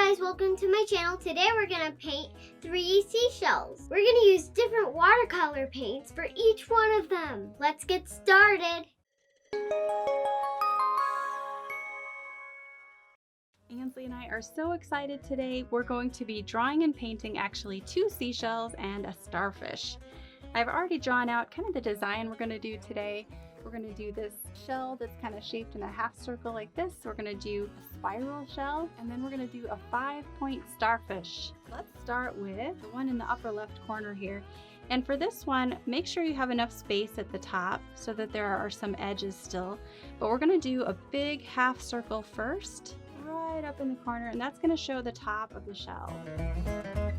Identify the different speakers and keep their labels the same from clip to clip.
Speaker 1: guys, welcome to my channel. Today we're gonna paint 3 seashells. We're gonna use different watercolor paints for each one of them. Let's get started.
Speaker 2: Ansley and I are so excited today. We're going to be drawing and painting actually 2 seashells and a starfish. I've already drawn out kind of the design we're going to do today. We're going to do this shell that's kind of shaped in a half circle like this. We're going to do a spiral shell, and then we're going to do a 5-point starfish. Let's start with the one in the upper left corner here. And for this one, make sure you have enough space at the top so that there are some edges still. But we're going to do a big half circle first, right up in the corner, and that's going to show the top of the shell.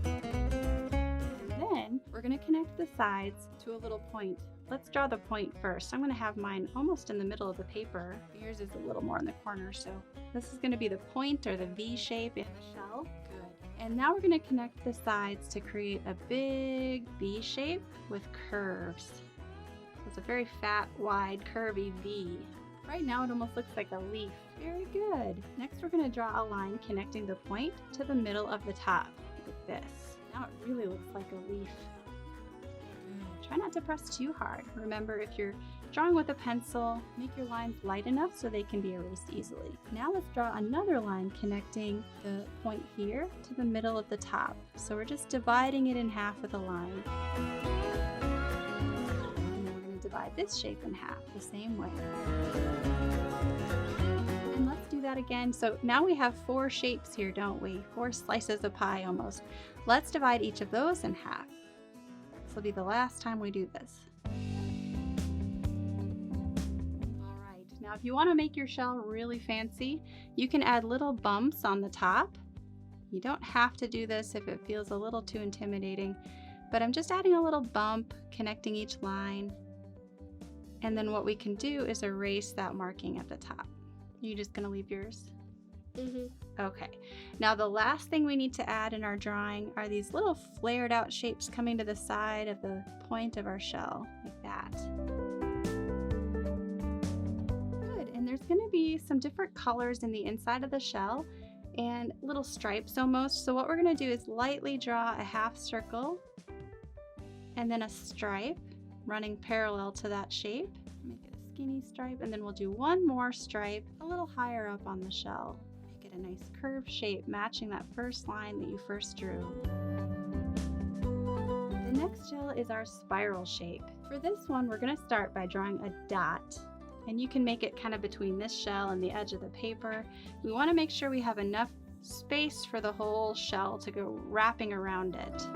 Speaker 2: And then we're going to connect the sides to a little point. Let's draw the point first. I'm going to have mine almost in the middle of the paper. Yours is a little more in the corner, so this is going to be the point or the V shape in the shell. Good. And now we're going to connect the sides to create a big V shape with curves. So it's a very fat, wide, curvy V. Right now it almost looks like a leaf. Very good. Next we're going to draw a line connecting the point to the middle of the top, like this. Now it really looks like a leaf. Try not to press too hard. Remember, if you're drawing with a pencil, make your lines light enough so they can be erased easily. Now let's draw another line connecting the point here to the middle of the top. So we're just dividing it in half with a line. And then we're going to divide this shape in half the same way. And let's do that again. So now we have 4 shapes here, don't we? 4 slices of pie almost. Let's divide each of those in half. This will be the last time we do this. Alright, now if you want to make your shell really fancy, you can add little bumps on the top. You don't have to do this if it feels a little too intimidating, but I'm just adding a little bump, connecting each line. And then what we can do is erase that marking at the top. You're just going to leave yours? Okay, now the last thing we need to add in our drawing are these little flared out shapes coming to the side of the point of our shell, like that. Good, and there's going to be some different colors in the inside of the shell and little stripes almost. So what we're going to do is lightly draw a half circle and then a stripe running parallel to that shape. Make it a skinny stripe, and then we'll do one more stripe a little higher up on the shell. Get a nice curved shape matching that first line that you first drew. The next shell is our spiral shape. For this one, we're going to start by drawing a dot, and you can make it kind of between this shell and the edge of the paper. We want to make sure we have enough space for the whole shell to go wrapping around it.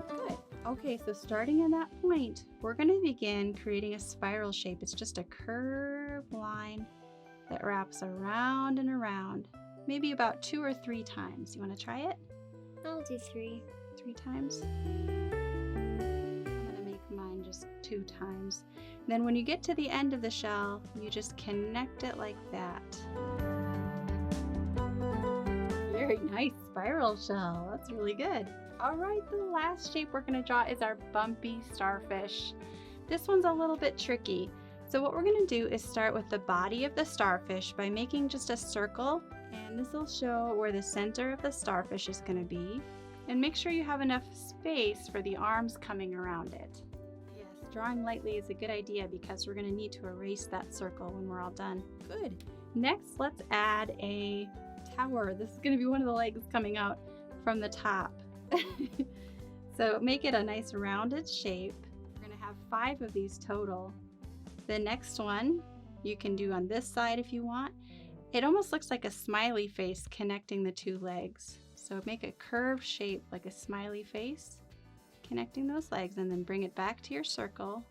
Speaker 2: Good. Okay, so starting in that point, we're going to begin creating a spiral shape. It's just a curved line that wraps around and around, maybe about 2 or 3 times. You want to try it?
Speaker 1: I'll do 3.
Speaker 2: 3 times? I'm going to make mine just 2 times. And then when you get to the end of the shell, you just connect it like that. Very nice spiral shell. That's really good. All right, the last shape we're going to draw is our bumpy starfish. This one's a little bit tricky. So what we're going to do is start with the body of the starfish by making just a circle, and this will show where the center of the starfish is going to be. And make sure you have enough space for the arms coming around it. Yes, drawing lightly is a good idea because we're going to need to erase that circle when we're all done. Good. Next, let's add a tower. This is going to be one of the legs coming out from the top. So make it a nice rounded shape. We're going to have 5 of these total. The next one you can do on this side if you want. It almost looks like a smiley face connecting the 2 legs. So make a curved shape like a smiley face, connecting those legs, and then bring it back to your circle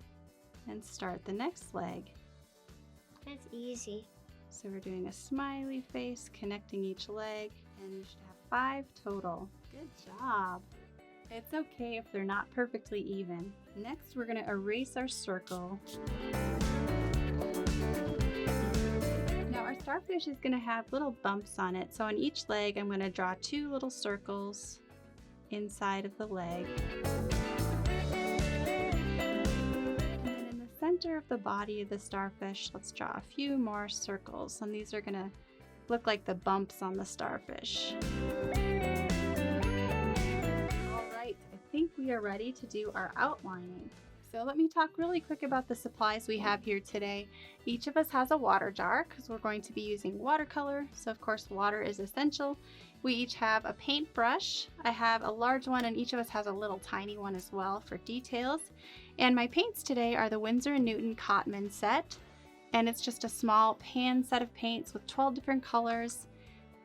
Speaker 2: and start the next leg.
Speaker 1: That's easy.
Speaker 2: So we're doing a smiley face connecting each leg, and you should have 5 total. Good job. It's okay if they're not perfectly even. Next, we're going to erase our circle. Now our starfish is going to have little bumps on it. So on each leg, I'm going to draw 2 little circles inside of the leg. And then in the center of the body of the starfish, let's draw a few more circles. And these are going to look like the bumps on the starfish. All right, I think we are ready to do our outlining. So let me talk really quick about the supplies we have here today. Each of us has a water jar because we're going to be using watercolor. So of course water is essential. We each have a paintbrush. I have a large one and each of us has a little tiny one as well for details. And my paints today are the Winsor & Newton Cotman set. And it's just a small pan set of paints with 12 different colors.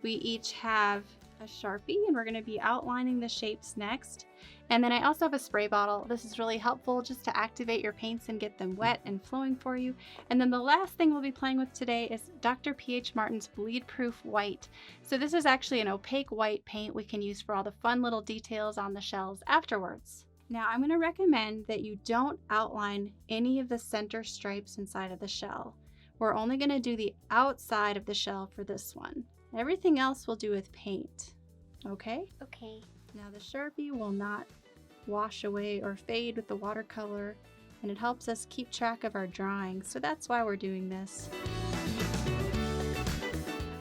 Speaker 2: We each have a Sharpie and we're going to be outlining the shapes next. And then I also have a spray bottle. This is really helpful just to activate your paints and get them wet and flowing for you. And then the last thing we'll be playing with today is Dr. P.H. Martin's Bleed Proof White. So this is actually an opaque white paint we can use for all the fun little details on the shells afterwards. Now I'm going to recommend that you don't outline any of the center stripes inside of the shell. We're only going to do the outside of the shell for this one. Everything else we'll do with paint. Okay?
Speaker 1: Okay.
Speaker 2: Now the Sharpie will not wash away or fade with the watercolor, and it helps us keep track of our drawings, so that's why we're doing this.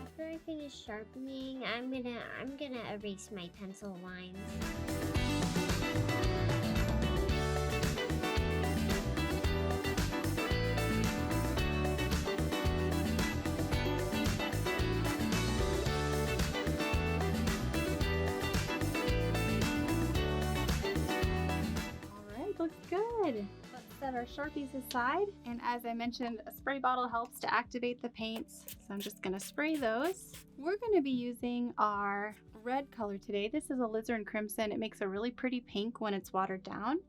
Speaker 1: After I finish sharpening, I'm gonna erase my pencil lines.
Speaker 2: Looks good. Let's set our Sharpies aside. And as I mentioned, a spray bottle helps to activate the paints. So I'm just gonna spray those. We're gonna be using our red color today. This is alizarin crimson. It makes a really pretty pink when it's watered down.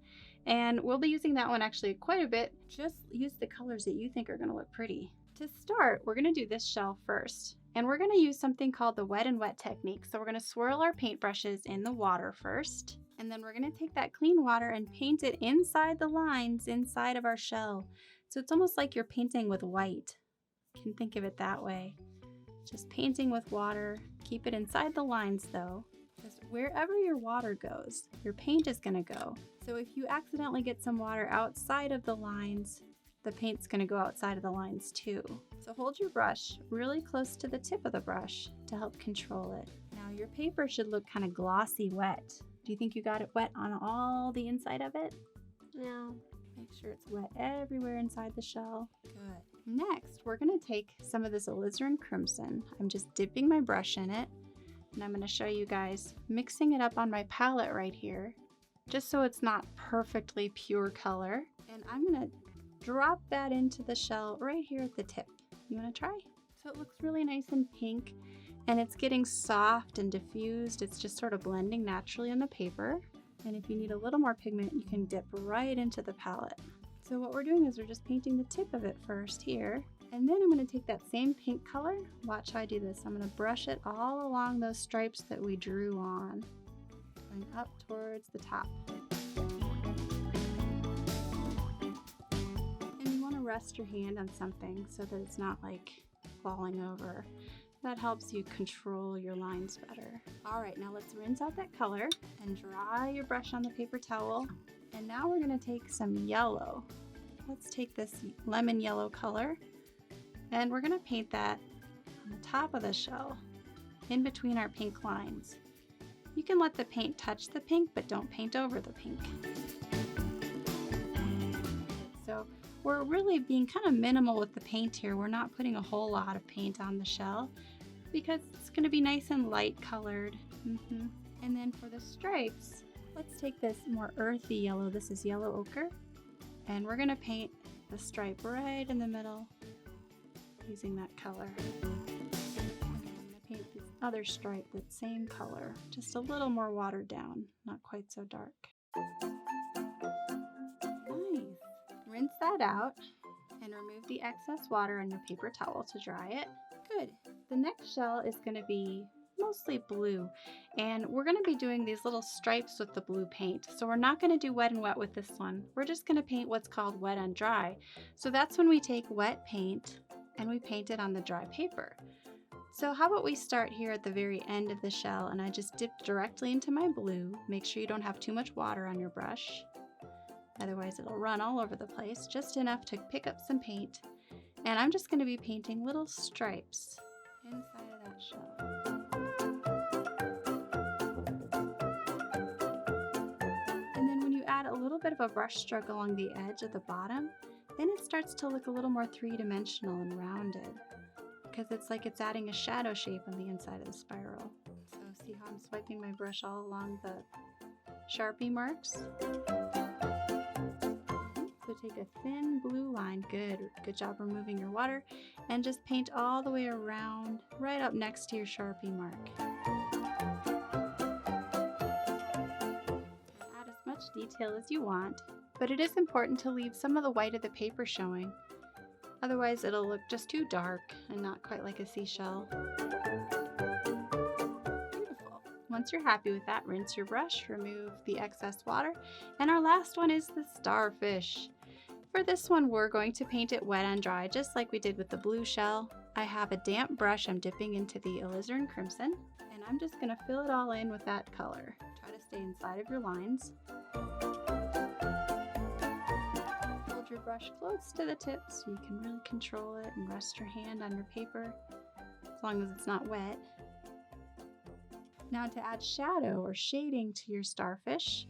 Speaker 2: And we'll be using that one actually quite a bit. Just use the colors that you think are gonna look pretty. To start, we're gonna do this shell first. And we're gonna use something called the wet and wet technique. So we're gonna swirl our paintbrushes in the water first. And then we're going to take that clean water and paint it inside the lines inside of our shell. So it's almost like you're painting with white. You can think of it that way. Just painting with water. Keep it inside the lines though, because wherever your water goes, your paint is going to go. So if you accidentally get some water outside of the lines, the paint's going to go outside of the lines too. So hold your brush really close to the tip of the brush to help control it. Now your paper should look kind of glossy wet. Do you think you got it wet on all the inside of it?
Speaker 1: No.
Speaker 2: Make sure it's wet everywhere inside the shell. Good. Next, we're going to take some of this alizarin crimson. I'm just dipping my brush in it, and I'm going to show you guys mixing it up on my palette right here, just so it's not perfectly pure color. And I'm going to drop that into the shell right here at the tip. You want to try? So it looks really nice and pink. And it's getting soft and diffused. It's just sort of blending naturally on the paper. And if you need a little more pigment, you can dip right into the palette. So what we're doing is we're just painting the tip of it first here. And then I'm going to take that same pink color. Watch how I do this. I'm going to brush it all along those stripes that we drew on, going up towards the top. And you want to rest your hand on something so that it's not like falling over. That helps you control your lines better. All right, now let's rinse out that color and dry your brush on the paper towel. And now we're gonna take some yellow. Let's take this lemon yellow color and we're gonna paint that on the top of the shell, in between our pink lines. You can let the paint touch the pink, but don't paint over the pink. So we're really being kind of minimal with the paint here. We're not putting a whole lot of paint on the shell because it's going to be nice and light colored. And then for the stripes, let's take this more earthy yellow. This is yellow ochre. And we're going to paint the stripe right in the middle using that color. I'm going to paint this other stripe that same color, just a little more watered down, not quite so dark. Nice. Rinse that out and remove the excess water on your paper towel to dry it. Good. The next shell is going to be mostly blue, and we're going to be doing these little stripes with the blue paint. So we're not going to do wet and wet with this one. We're just going to paint what's called wet and dry. So that's when we take wet paint and we paint it on the dry paper. So how about we start here at the very end of the shell, and I just dip directly into my blue. Make sure you don't have too much water on your brush. Otherwise it'll run all over the place, just enough to pick up some paint. And I'm just going to be painting little stripes inside of that shell. And then when you add a little bit of a brush stroke along the edge at the bottom, then it starts to look a little more three-dimensional and rounded, because it's like it's adding a shadow shape on the inside of the spiral. So see how I'm swiping my brush all along the Sharpie marks? So take a thin blue line, good job removing your water, and just paint all the way around, right up next to your Sharpie mark. Add as much detail as you want, but it is important to leave some of the white of the paper showing. Otherwise it'll look just too dark and not quite like a seashell. Beautiful. Once you're happy with that, rinse your brush, remove the excess water, and our last one is the starfish. For this one, we're going to paint it wet and dry, just like we did with the blue shell. I have a damp brush I'm dipping into the alizarin crimson, and I'm just gonna fill it all in with that color. Try to stay inside of your lines. Hold your brush close to the tip so you can really control it and rest your hand on your paper, as long as it's not wet. Now to add shadow or shading to your starfish,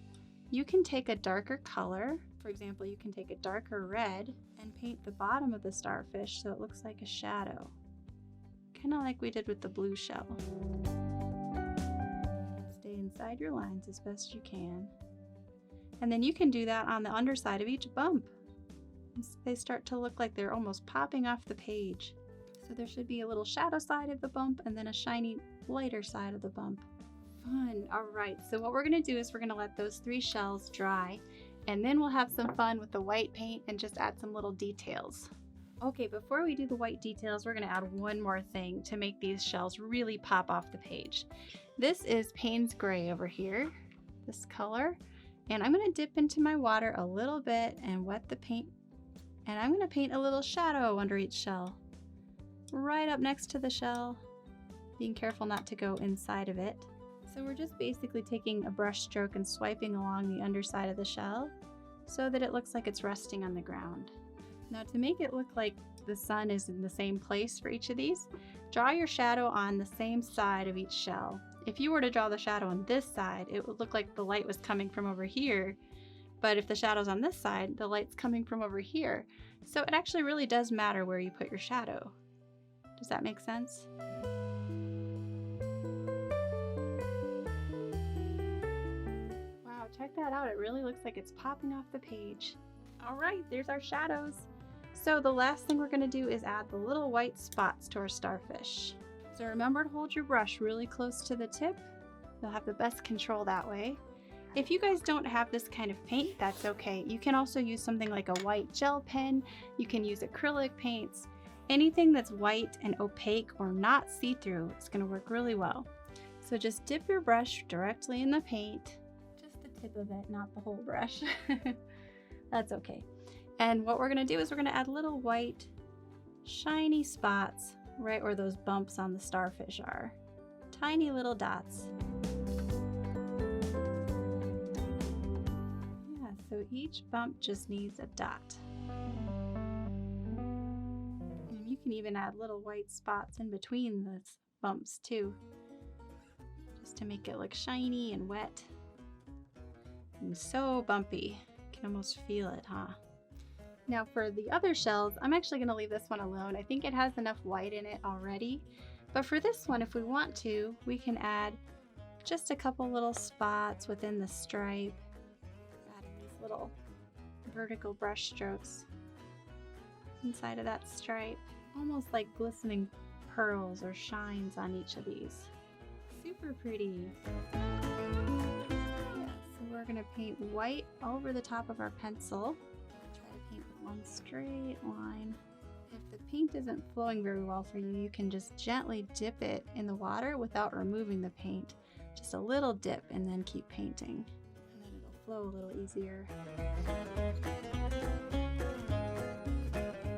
Speaker 2: you can take a darker color. For example, you can take a darker red and paint the bottom of the starfish so it looks like a shadow, kind of like we did with the blue shell. Stay inside your lines as best you can. And then you can do that on the underside of each bump. They start to look like they're almost popping off the page. So there should be a little shadow side of the bump and then a shiny lighter side of the bump. Fun. All right, so what we're gonna do is we're gonna let those 3 shells dry, and then we'll have some fun with the white paint and just add some little details. Okay, before we do the white details, we're gonna add one more thing to make these shells really pop off the page. This is Payne's Gray over here, this color, and I'm gonna dip into my water a little bit and wet the paint, and I'm gonna paint a little shadow under each shell, right up next to the shell, being careful not to go inside of it. So we're just basically taking a brush stroke and swiping along the underside of the shell so that it looks like it's resting on the ground. Now to make it look like the sun is in the same place for each of these, draw your shadow on the same side of each shell. If you were to draw the shadow on this side, it would look like the light was coming from over here, but if the shadow's on this side, the light's coming from over here. So it actually really does matter where you put your shadow. Does that make sense? Check that out, it really looks like it's popping off the page. All right, there's our shadows. So the last thing we're gonna do is add the little white spots to our starfish. So remember to hold your brush really close to the tip. You'll have the best control that way. If you guys don't have this kind of paint, that's okay. You can also use something like a white gel pen. You can use acrylic paints. Anything that's white and opaque or not see-through is gonna work really well. So just dip your brush directly in the paint, tip of it, not the whole brush. That's okay. And what we're gonna do is we're gonna add little white shiny spots right where those bumps on the starfish are. Tiny little dots. Yeah, so each bump just needs a dot. And you can even add little white spots in between the bumps too, just to make it look shiny and wet. And so bumpy. You can almost feel it, huh? Now for the other shells, I'm actually going to leave this one alone. I think it has enough white in it already. But for this one, if we want to, we can add just a couple little spots within the stripe. Adding these little vertical brush strokes inside of that stripe. Almost like glistening pearls or shines on each of these. Super pretty. We're going to paint white over the top of our pencil. Try to paint with one straight line. If the paint isn't flowing very well for you, you can just gently dip it in the water without removing the paint. Just a little dip and then keep painting. And then it'll flow a little easier.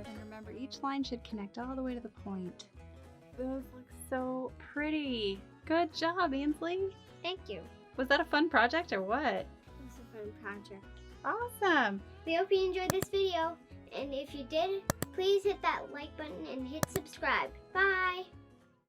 Speaker 2: And remember, each line should connect all the way to the point. Those look so pretty. Good job, Ainsley.
Speaker 1: Thank you.
Speaker 2: Was that a fun project or what?
Speaker 1: It was a fun project.
Speaker 2: Awesome!
Speaker 1: We hope you enjoyed this video, and if you did, please hit that like button and hit subscribe. Bye!